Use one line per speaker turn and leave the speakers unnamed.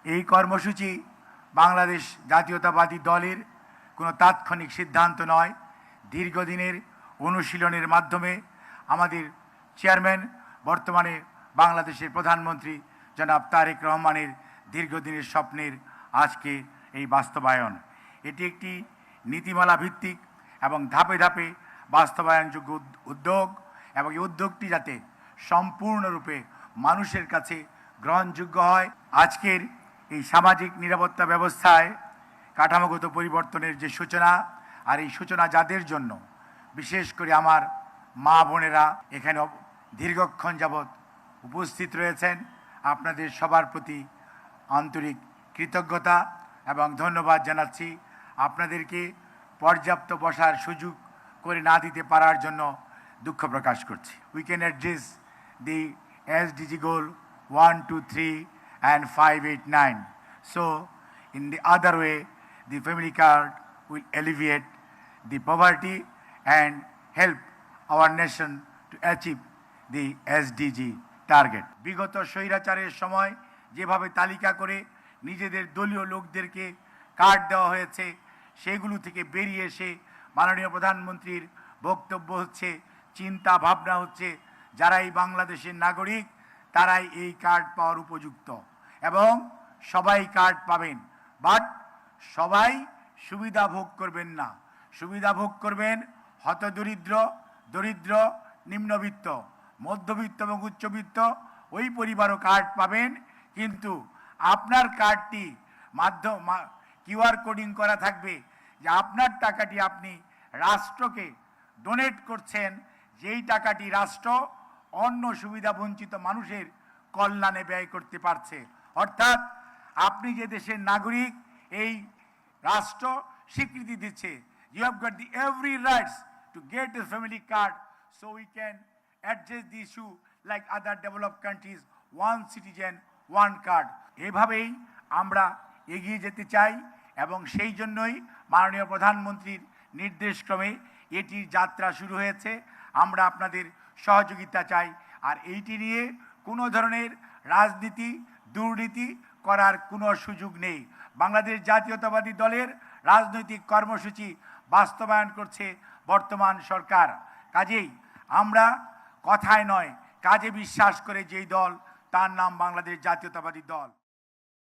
এই কর্মসূচি বাংলাদেশ জাতীয়তাবাদী দলের কোনো তাৎক্ষণিক সিদ্ধান্ত নয়, দীর্ঘদিনের অনুশীলনের মাধ্যমে আমাদের চেয়ারম্যান, বর্তমানে বাংলাদেশের প্রধানমন্ত্রী জনাব তারেক রহমানের দীর্ঘদিনের স্বপ্নের আজকে এই বাস্তবায়ন। এটি একটি নীতিমালা ভিত্তিক এবং ধাপে ধাপে বাস্তবায়নযোগ্য উদ্যোগ, এবং এই উদ্যোগটি যাতে সম্পূর্ণরূপে মানুষের কাছে গ্রহণযোগ্য হয়। আজকের এই সামাজিক নিরাপত্তা ব্যবস্থায় কাঠামোগত পরিবর্তনের যে সূচনা, আর এই সূচনা যাদের জন্য, বিশেষ করে আমার মা বোনেরা এখানে দীর্ঘক্ষণ যাবৎ উপস্থিত রয়েছেন, আপনাদের সবার প্রতি আন্তরিক কৃতজ্ঞতা এবং ধন্যবাদ জানাচ্ছি। আপনাদেরকে পর্যাপ্ত বসার সুযোগ করে না দিতে পারার জন্য দুঃখ প্রকাশ করছি। We can address the SDG goal 1, 2, 3 and 5, 8, 9. So in the other way, the family card will alleviate the poverty and help our nation to achieve the SDG target. বিগত স্বৈরাচারের সময় যেভাবে তালিকা করে নিজেদের দলীয় লোকদেরকে কার্ড দেওয়া হয়েছে, সেগুলো থেকে বেরিয়ে এসে মাননীয় প্রধানমন্ত্রীর বক্তব্য হচ্ছে, চিন্তা ভাবনা হচ্ছে, যারাই বাংলাদেশের নাগরিক তারাই এই কার্ড পাওয়ার উপযুক্ত এবং সবাই কার্ড পাবেন, বাট সবাই সুবিধা ভোগ করবেন না। সুবিধা ভোগ করবেন হতদরিদ্র, দরিদ্র, নিম্নবিত্ত, মধ্যবিত্ত এবং উচ্চবিত্ত ওই পরিবারও কার্ড পাবেন, কিন্তু আপনার কার্ডটি QR কোডিং করা থাকবে যে আপনার টাকাটি আপনি রাষ্ট্রকে ডোনেট করছেন, যেই টাকাটি রাষ্ট্র অন্য সুবিধা বঞ্চিত মানুষের কল্যাণে ব্যয় করতে পারছে। অর্থাৎ আপনি যে দেশের নাগরিক, এই রাষ্ট্র স্বীকৃতি দিচ্ছে, you have got the every rights to get a family card, so we can address the issue like other developed countries, one citizen one card. এভাবেই আমরা এগিয়ে যেতে চাই এবং সেই জন্যই মাননীয় প্রধানমন্ত্রীর নির্দেশক্রমে এটির যাত্রা শুরু হয়েছে। আমরা আপনাদের সহযোগিতা চাই, আর এইটি নিয়ে কোনো ধরনের রাজনীতি, দুর্নীতি করার কোনো সুযোগ নেই। বাংলাদেশ জাতীয়তাবাদী দলের রাজনৈতিক কর্মসূচি বাস্তবায়ন করছে বর্তমান সরকার। কাজেই আমরা কথায় নয় কাজে বিশ্বাস করে যেই দল, তার নাম বাংলাদেশ জাতীয়তাবাদী দল।